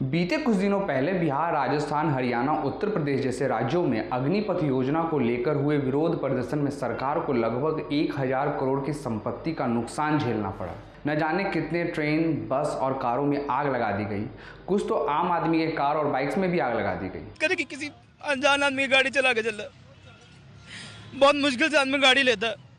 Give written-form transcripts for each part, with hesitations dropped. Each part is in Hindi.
बीते कुछ दिनों पहले बिहार, राजस्थान, हरियाणा, उत्तर प्रदेश जैसे राज्यों में अग्निपथ योजना को लेकर हुए विरोध प्रदर्शन में सरकार को लगभग 1000 करोड़ की संपत्ति का नुकसान झेलना पड़ा। न जाने कितने ट्रेन, बस और कारों में आग लगा दी गई। कुछ तो आम आदमी के कार और बाइक्स में भी आग लगा दी गई। करे कि किसी अनजान आदमी गाड़ी चला के चल, बहुत मुश्किल से आदमी गाड़ी लेता है।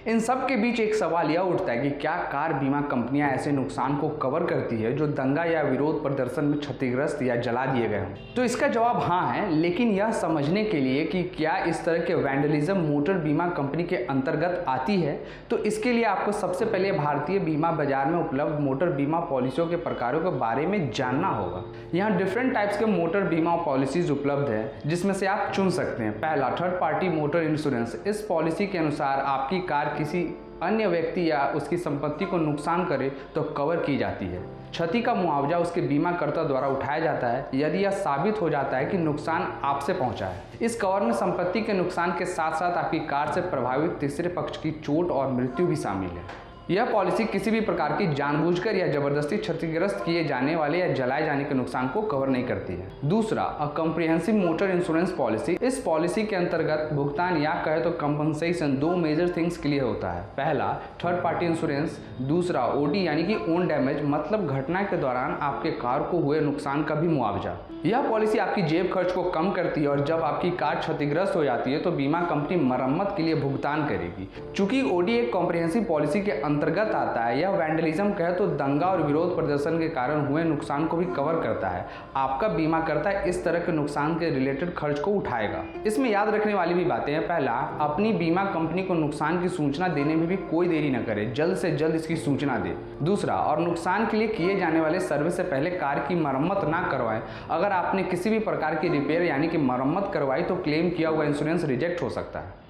इन सब के बीच एक सवाल यह उठता है कि क्या कार बीमा कंपनियां ऐसे नुकसान को कवर करती है जो दंगा या विरोध प्रदर्शन में क्षतिग्रस्त या जला दिए गए हों? तो इसका जवाब हाँ है, लेकिन यह समझने के लिए कि क्या इस तरह के वैंडलिज्म मोटर बीमा कंपनी के अंतर्गत आती है, तो इसके लिए आपको सबसे पहले भारतीय बीमा बाजार में उपलब्ध मोटर बीमा पॉलिसियों के प्रकारों के बारे में जानना होगा। यहाँ डिफरेंट टाइप्स के मोटर बीमा पॉलिसीज उपलब्ध है, जिसमें से आप चुन सकते हैं। पहला, थर्ड पार्टी मोटर इंश्योरेंस। इस पॉलिसी के अनुसार आपकी कार किसी अन्य व्यक्ति या उसकी संपत्ति को नुकसान करे तो कवर की जाती है। क्षति का मुआवजा उसके बीमाकर्ता द्वारा उठाया जाता है यदि यह साबित हो जाता है कि नुकसान आपसे पहुंचा है। इस कवर में संपत्ति के नुकसान के साथ साथ आपकी कार से प्रभावित तीसरे पक्ष की चोट और मृत्यु भी शामिल है। यह पॉलिसी किसी भी प्रकार की जानबूझकर या जबरदस्ती क्षतिग्रस्त किए जाने वाले या जलाए जाने के नुकसान को कवर नहीं करती है। दूसरा, a comprehensive motor insurance policy. इस पॉलिसी के अंतर्गत भुगतान या कहे तो कंपनसेशन दो मेजर थिंग्स के लिए होता है। पहला, थर्ड पार्टी इंश्योरेंस। दूसरा, ओडी यानी कि ओन डैमेज, मतलब घटना के दौरान आपके कार को हुए नुकसान का भी मुआवजा। यह पॉलिसी आपकी जेब खर्च को कम करती है और जब आपकी कार क्षतिग्रस्त हो जाती है तो बीमा कंपनी मरम्मत के लिए भुगतान करेगी। चूंकि ओडी एक कॉम्प्रिहेंसिव पॉलिसी के अंतर्गत आता है, यह वैंडलिज्म कहे तो दंगा और विरोध प्रदर्शन के कारण हुए नुकसान को भी कवर करता है। आपका बीमा करता इस तरह के नुकसान के रिलेटेड खर्च को उठाएगा। इसमें याद रखने वाली भी बातें हैं। पहला, अपनी बीमा कंपनी को नुकसान की सूचना देने में भी कोई देरी न करे, जल्द से जल्द इसकी सूचना दे। दूसरा, और नुकसान के लिए किए जाने वाले सर्विस से पहले कार की मरम्मत ना करवाएं। अगर आपने किसी भी प्रकार की रिपेयर यानी कि मरम्मत करवाई तो क्लेम किया हुआ इंश्योरेंस रिजेक्ट हो सकता है।